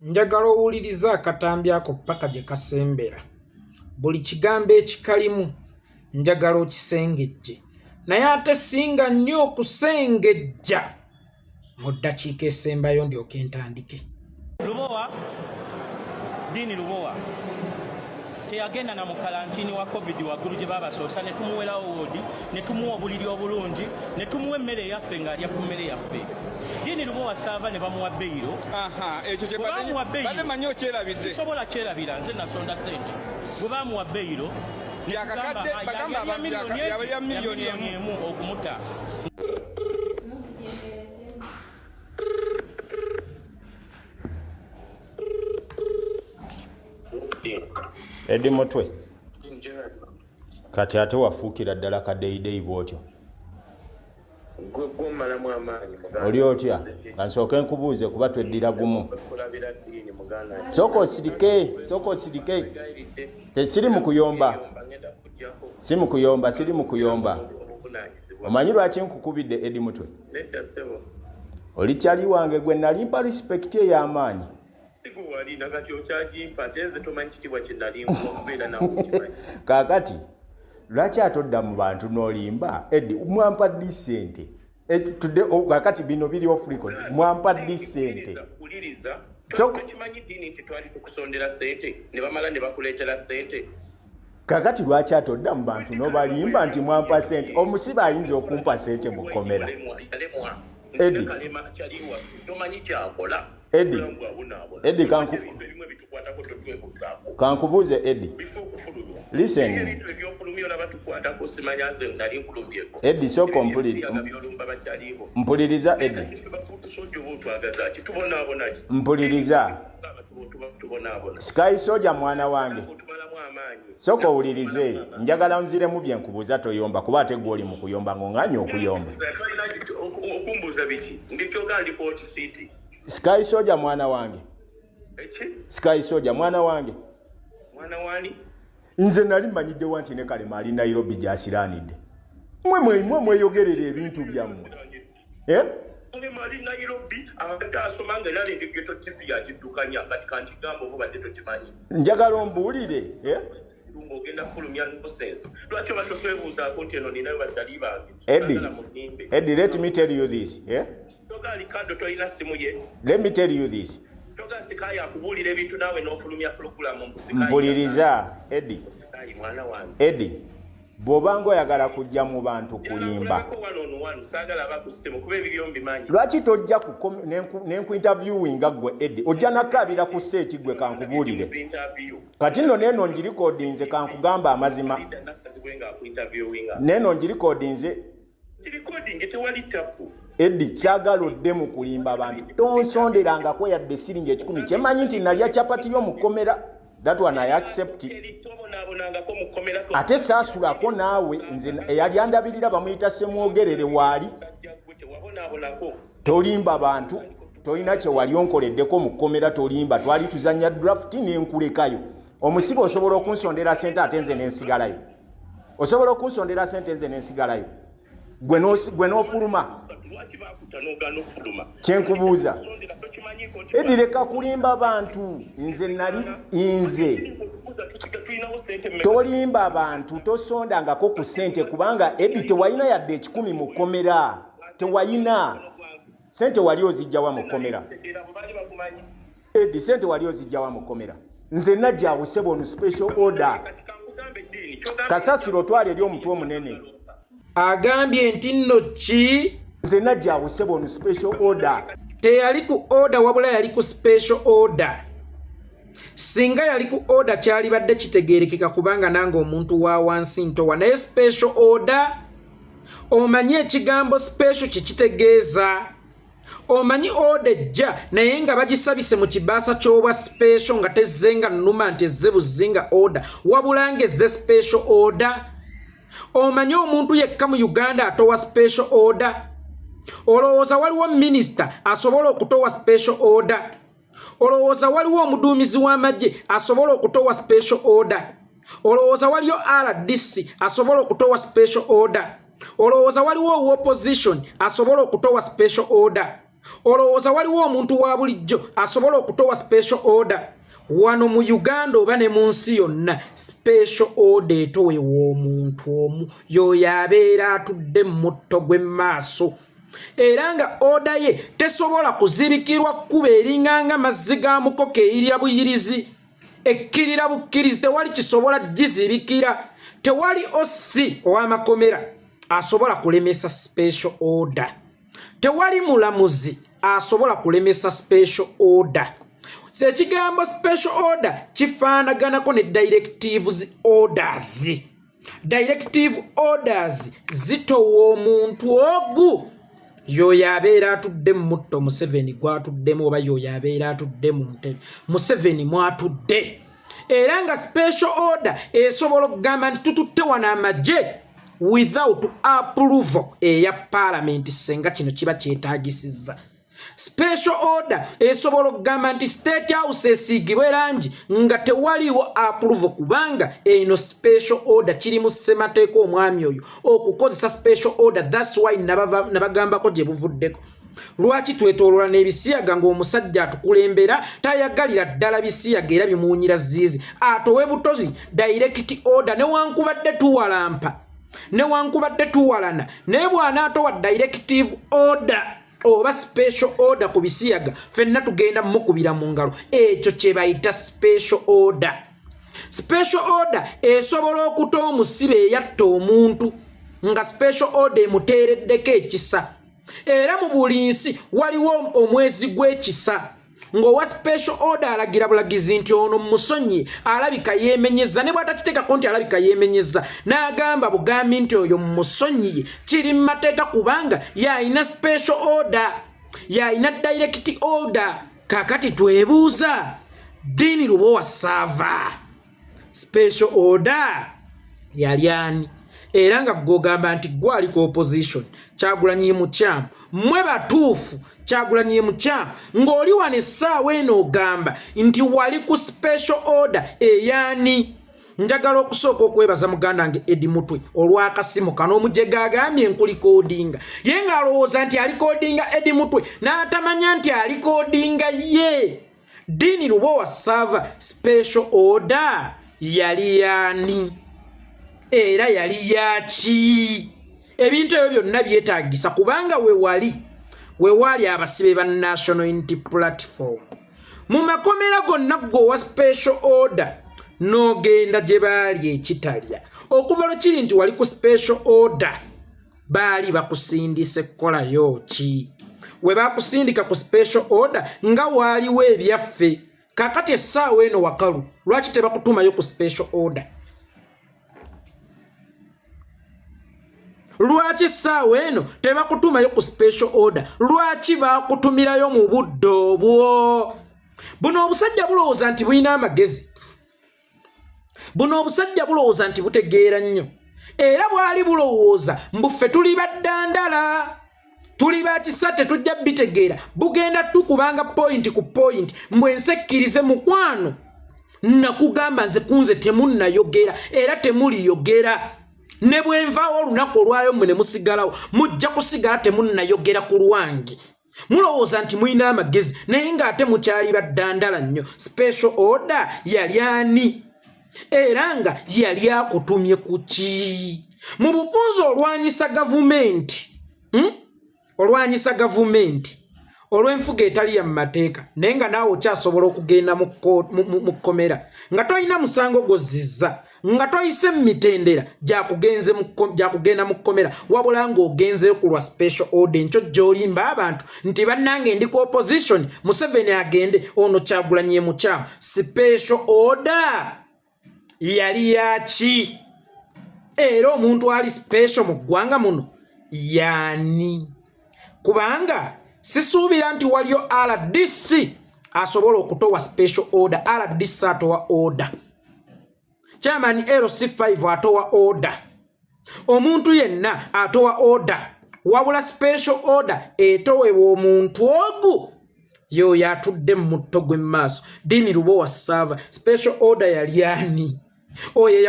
Njagala owuliriza akatambi ako paka gye kasembera. Buli kigambo ekikalimu njagala okisengejje. Naye ate singa nnyo okusengejja mu ddakiika esembayo ndyoke ntandike. Lubowa, Dini Lubowa teyagenda na mu kalantini wa COVID waggulu gye babasoosa ne tumuwerawo woodi ne tumuwa obuliri obulungi ne tumuwa emmere yaffe ng'alya ku mmere yaffe. Dini Lubowa saava ne bamuwa beyiro. Ekyo kye badde manyi okyerabize. Sobola kyerabira nze nasonda sente. Bwe bamuwa beyiro bagamba ya miliyoni emu okumuta. Edi mutwe kati ate wafuukira ddala kaddeyideyi bw'otyo oli otya kansooke nkubuuze kuba tweddira gumu sooka osirike siri mu kuyomba siri mu kuyomba omanyi lwaki nkukubidde Edi mutwe oli kyali wange gwe nalimpa respect ey'amaanyi kakati lwaki atodda mu bantu n'olimba Edi mwampa disente kakati bino biri off record mwampa disente kakati lwaki atodda mu bantu n'obalimba nti mwampa sente omusibe ayinza okumpa sente mu kkomera Edi kankubuuze Edi listen Edi soko mpuliriza Edi mpuliriza Sky Soldier mwana wange soko owulirize njagala nziremu bye nkubuuza toyomba kuba ate gwe oli mu kuyomba ng'onganya okuyomba Sky Soldier mwana wange Sky Soldier mwana wange nze nali mmanyiddewo nti ne Kalema ali Nairobi gy'asiraanidde mwe mweyogerera ebintu byammwe njagala ombuulire Eddie, let me tell you this. Let me tell you this. Mpuliriza Eddie, bw'obanga oyagala kujja mu bantu kulimba lwaki tojja nenkuinterviewinga gwe Eddie ojja nakabira ku seeti gwe kankubuulire kati nno neeno njirikodinze kankugamba amazima neeno njirikodinze Eddie saagala odde mu kulimba abantu tonsonderangako yadde siringi 10 kyemanyi nti nalya capati y'omu kkomera that one I accept ate saasulako naawe nze eyali andabirira bamuyita Semwogerere waali tolimba bantu tolina kye wali onkoleddeko mu kkomera tolimba twali tuzanya draft n'enkulekayo omusibe osobola okunsondera sente ate nze n'ensigalayo osobola okunsondera sente nze n'ensigalayo gwe n'ofuluma kyenkubuuza Edi leka kulimba bantu nze tolimba abantu tosondangako ku sente kubanga Edi tewalina yadde 10 mu kkomera tewalina sente wali ozijjawa mu kkomera Edi sente wali ozijjawa mu kkomera nze najja awusebo onu special order kasasiro twali eri omutwe omunene agambye nti nno ki nze najja awusebo onu special order teyali ku order wabula yali ku special order singa yali ku order kyali badde kitegeerekeka kubanga nange omuntu wa wansi ntowa naye special order omanyi ekigambo special kikitegeeza omanyi order ejja naye nga bagisabise mu kibaasa ky'obwa special nga tezzenga nnuma nti ezze buzzinga order wabula ng'ezze special order omanyi omuntu yekka mu Uganda atowa special order olowooza waliwo minisita asobola okutowa special order olowooza waliwo omuduumizi w'amagye asobola okutowa special order olowooza waliyo RDC asobola okutowa special order olowooza waliwo opposition asobola okutowa special order olowooza waliwo omuntu wa bulijjo asobola okutowa special order wano mu Uganda oba ne mu nsi yonna? Special order etowewa omuntu omu y'oyo abeera atudde mu mutto gw'emmaaso, era nga oda ye tesobola kuzibikirwa kkuba eringanga mazzi ga mukoka eyirya buyirizi, ekkirira bukkirizi, tewali kisobola gizibikira. Tewali osi ow'amakomera asobola kulemesa special order, tewali mulamuzi asobola kulemesa special order. Ekigambo special order kifaanaganako ne directives orders. Directive orders zitowa omuntu ogu y'oyo abeera atudde mu mutto Museveni gw'atuddemu, oba y'oyo abeera atudde mu ntebe Museveni mwatudde. Era nga special order esobola okugamba nti tututte wano amagye without approval eya parliament senga kino kiba kyetaagisizza. Special order esobola okugamba nti State House esiigibwe erangi nga tewaliwo approval, kubanga eno special order kiri mu ssemateeka omwami oyo okukozesa special order. That's why nabagambako gye buvuddeko. Lwaki twetoolola n'ebisiyaga ng'omusajja atukulembera tayagalira ddala bisiyaga era bimuwunyira ziizi? Atowe butozi direct order newankubadde tuwalampa, newankubadde tuwalana, naye bw'anaatowa directive order oba special order ku bisiyaga fenna tugenda mukubira mu ngalo. Ekyo kye bayita special order. Special order esobola okutowa omusibe eyatta omuntu nga special order emuteereddeko ekisa. Era mu buli nsi waliwo omwezi gw'ekisa ng'owa special order alagira bulagizi nti ono musonyi alabika yeemenyezza, ne bw'atakiteekako nti alabika yeemenyezza n'agamba bugambi nti oyo musonyi kiri mu mateeka kubanga y'alina special order, y'alina direct order. Kakati twebuuza, Dini Lubowa Sava special order yali ani? Era nga gwogamba nti gwaliko opposition Kyagulanyi mukyamu, mmwe batuufu Kyagulanyi mukyamu, ng'oli wano essaawa eno ogamba nti wali ku special order eyani? Njagala okusooka okwebaza muganda wange Eddie Mutwe olw'akasimu kano omujega agambye nkulikodinga, ye ng'alowooza nti alikodinga Eddie Mutwe n'atamanya nti alikodinga ye. Dini Lubowa Sava special order yali yani? Era yali yaki? Ebintu ebyo byonna byetaagisa kubanga weewali abasibe ba National Unity Platform. Mu makomera gonna gwowa special order n'ogenda gye baali ekitalya. Okuva lwe kiri nti wali ku special order baali bakusindise kukolayo ki? We bakusindika ku special order nga waaliwo ebyaffe. Kakati essaawa eno wakalu lwaki tebakutumayo ku special order? Lwaki essaawa eno tebakutumayo ku special order? Lwaki bakutumirayo mu budde obwo? Buno obusajja bulowooza nti bulina amagezi, buno obusajja bulowooza nti butegeera nnyo, era bwali bulowooza mbuffe tuli baddandala, tuli bakisate tujja bitegeera, bugenda tukubanga point ku point. Mbwe nsekkirize mukwano nakugamba nze kunze temunnayogera era temuliyogera. Ne bwenvaawo olunaku olwayo mmwe ne musigalawo mujja kusigala temunnayogera ku lwange. Mulowooza nti mulina amagezi naye ng'ate mukyali baddandala nnyo. Special order yali ani? Era nga yali akutumye ku ki? Mu bufunze olwanyisa gavumenti, olwanyisa gavumenti olw'enfuga etali ya mateeka, naye nga naawe okyasobola okugenda mu kkomera nga tolina musango gozizza, nga toyise mitendera gyakugenda mu kkomera, wabula ng'ogenzeyo ku lwa special order. Nkyo gy'olimba abantu nti bannange ndi ku opposition, Museveni agende, ono Kyagulanyi mukyamu. Special order yali yaki? Era omuntu ali special mu ggwanga muno yani? Kubanga sisuubira nti waliyo RDC asobola okutowa special order. RDC atowa order, Chairman LC5 atowa order, omuntu yenna atowa order, wabula special order etowewa omuntu ogu y'oyo atudde mu mutto gw'emmaaso. Dini Lubowa Sava special order yali ani? Oyo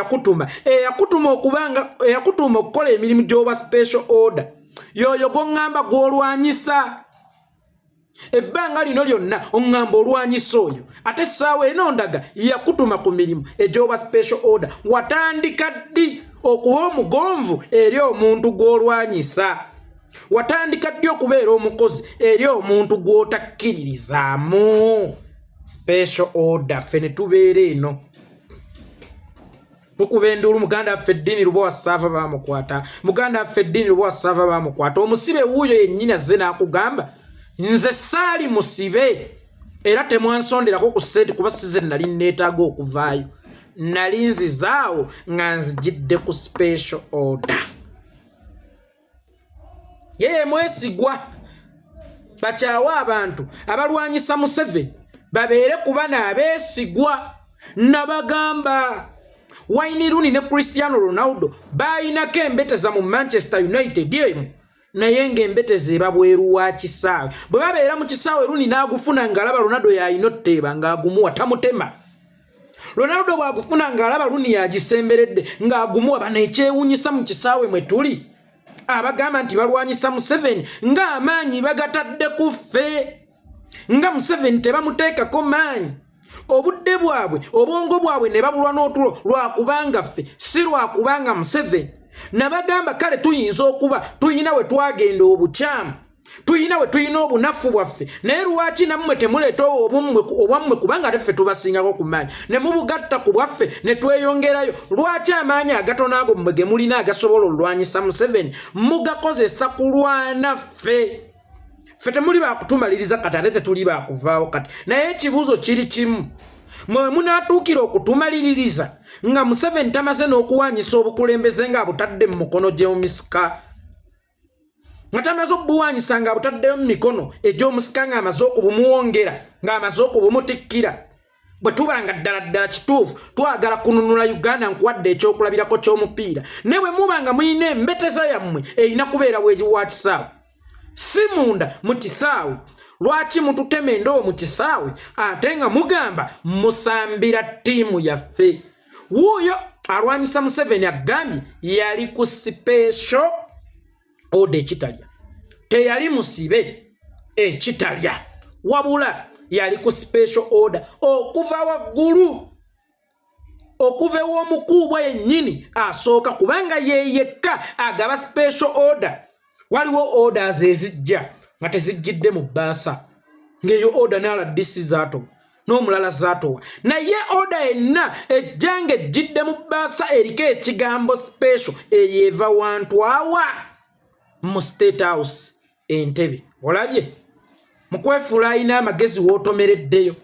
eyakutuma okukola emirimu gy'oba special order y'oyo gwoŋŋamba gw'olwanyisa. ebbanga lino lyonna oŋŋamba olwanyisa oyo ate essaawa eno ndaga yakutuma ku mirimu egyoba special order watandika ddi okuba omugonvu eri omuntu gw'olwanyisa watandika ddi okubeera omukozi eri omuntu gw'otakkiririzaamu special order ffe ne tubeera eno mukuba enduulu muganda waffe eddiini Lubowa Ssaava baamukwata muganda waffe eddiini Lubowa Ssaava baamukwata omusibe wuuyo yennyini azze n'akugamba nze saali musibe era temwansonderako ku ssente kuba size nali neetaaga okuvaayo nali nzizaawo nga nzijidde ku special order yeye mwesigwa bakyawa abantu abalwanyisa Museveni babeere kuba n'abeesigwa nabagamba Wayne Rooney ne Cristiano Ronaldo bayinako embeteza mu Manchester United emu naye ng'embeteza eba bweru wa kisaawe bwe babeera mu kisaawe Rooney n'agufuna ng'alaba Ronaldo yayina otteeba ng'agumuwa tamutema Ronaldo bw'agufuna ng'alaba Rooney yagisemberedde ng'agumuwa bano ekyewuunyisa mu kisaawe mwe tuli abagamba nti balwanyisa Museveni ng'amaanyi bagatadde ku ffe nga Museveni tebamuteekako maanyi obudde bwabwe obwongo bwabwe ne babulwa n'otulo lwakubanga ffe si lwakubanga Museveni nabagamba kale tuyinza okuba tuyina we twagenda obukyamu tuyina we tuyina obunafu bwaffe naye lwaki nammwe temuleeta obwammwe kubanga ate ffe tubasingako ku maanyi ne mubugatta ku bwaffe ne tweyongerayo lwaki amaanyi agatono ago mmwe ge mulina agasobola olwanyisa Museveni mugakozesa kulwana ffe ffe temuli baakutumaliriza kati ate tetuli baakuvaawo kati naye ekibuuzo kiri kimu mwe munaatuukira okutumaliririza nga Museveni tamaze n'okuwanyisa obukulembeze ng'abutadde mu mukono gy'omusika nga tamaze obuwanyisa ng'abutaddeyo mu mikono egy'omusika ng'amaze okubumuwongera ng'amaze okubumutikkira bwe tubanga ddala kituufu twagala kununula Uganda nkuwadde ekyokulabirako ky'omupiira ne bwe mubanga mulina embeteza yammwe erina kubeera wa kisaawe si munda mu kisaawe lwaki mututema endoo mu kisaawe ate nga mugamba musambira ttiimu yaffe wuuyo alwanyisa Museveni agambye yali ku special order ekitalya teyali musibe ekitalya wabula yali ku special order okuva waggulu okuva ew'omukuubwa yennyini asooka kubanga yeyekka agaba special order waliwo orders ezijja nga tezijjidde mu bbaasa ng'eyo order n'aladisi zaato n'omulala zaatowa naye order yenna ejjanga ejjidde mu bbaasa eriko ekigambo special eyo eva wantu awa mu State House Entebbe olabye mukwefuula alina amagezi w'otomereddeyo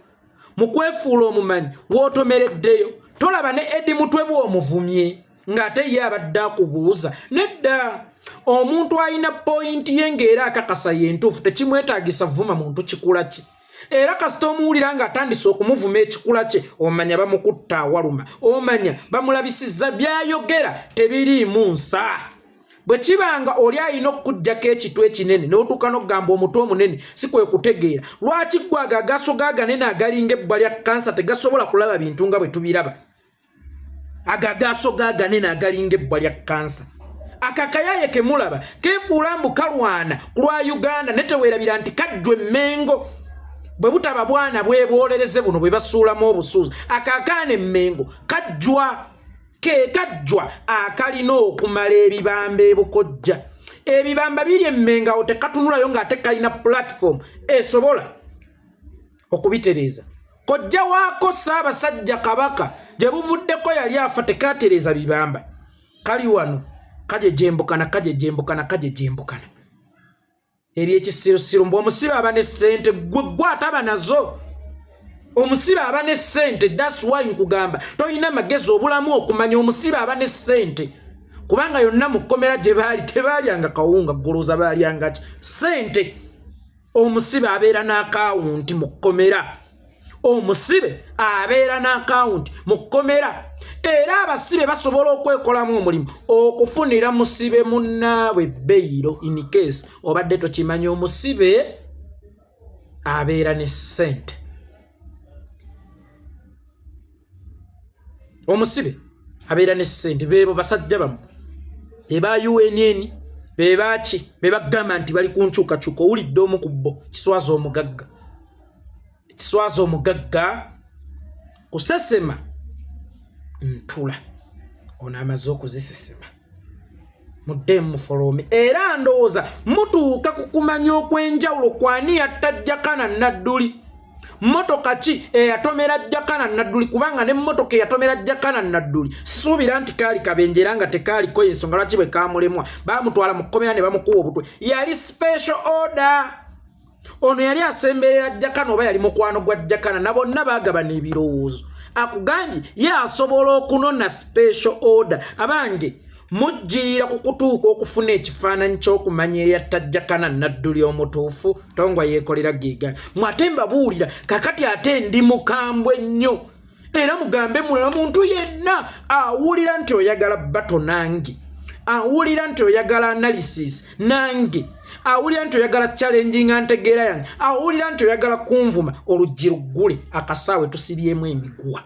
mukwefuula omumanyi w'otomereddeyo tolaba ne Edi Mutwe bw'omuvumye ng'ate ye abadde akubuuza nedda omuntu alina pointi ye ng'era akakasa yentuufu tekimwetaagisa vuma muntu kikula kye era kasita omuwulira ng'atandise okumuvuma ekikula kye omanya bamukutta awaluma omanya bamulabisizza byayogera tebiriimu nsa bwe kibanga oli alina okukuggyako ekitu ekinene n'otuuka n'okugamba omutwe omunene si kwe kutegeera lwaki gwe agagaso gaaganene agalinga ebbwa lya kansa tegasobola kulaba bintu nga bwe tubiraba agagaso gaaganene agalinga ebbwa lya kansa akakayaye kemulaba keefuula mbu kalwana ku lwa Uganda ne teweerabira nti kajjwa emmengo bwe butaba bwana bwebolereze buno bwe basuulamu obusuuzi akakaana emmengo kajjwa kajjwa akalina okumala ebibamba ebukojja ebibamba biri emmenga awo tekatunulayo ng'ate kalina platform esobola okubitereeza kojja waako Ssaabasajja Kabaka gye buvuddeko yali afa tekatereeza bibamba kali wano kajejembukana ebyekisirosiro mbu omusibe aba ne ssente gwe ataba nazo omusibe aba ne ssente that's why nkugamba tolina magezi obulamu okumanya omusibe aba ne ssente kubanga yonna mu kkomera gye baali tebaalyanga kawunga golooza baalyanga ki ssente omusibe abeera n'akawunti mu kkomera omusibe abeera n'akawunti mu kkomera era abasibe basobola okwekolamu omulimu okufunira musibe munnaabwe beyiro in case obadde tokimanya omusibe abeera ne ssente omusibe abeera ne ssente beebo basajja bamu eba UNN bebachi bebagamba nti bali kunchuka chuko ulidde omu ku bo kiswazo omugagga kusesema ntula ono amaze okuzisesema muddemu folome era ndowooza mutuuka ku kumanya okwenjawulo kwani yattajjakana nadduli motoka ki eyatomera Jakana Nadduli kubanga ne motoka eyatomera Jakana Nadduli suubira nti kaali kabenjera nga tekaaliko ensonga lwaki bwe kaamulemwa baamutwala mu kkomera ne bamukuba obutwe yali special order ono yali asemberera Jakana oba yali mukwano gwa Jakana na bonna baagabana ebirowoozo akugambye ye asobola okunona special order abange mujjira kukutuuka okufuna ekifaananyi ky'okumanya eyatta Jakana Nadduli omutuufu tongwa yeekolera giga mwatemba buulira kakati ate ndi mukambwe nnyo era mugambe mulala muntu yenna awulira nti oyagala bato nange awulira nti oyagala analysis nange awulira nti oyagala challenging antegeera yange awulira nti oyagala kunvuma oluggi luggule akasaawe tusibyemu emiguwa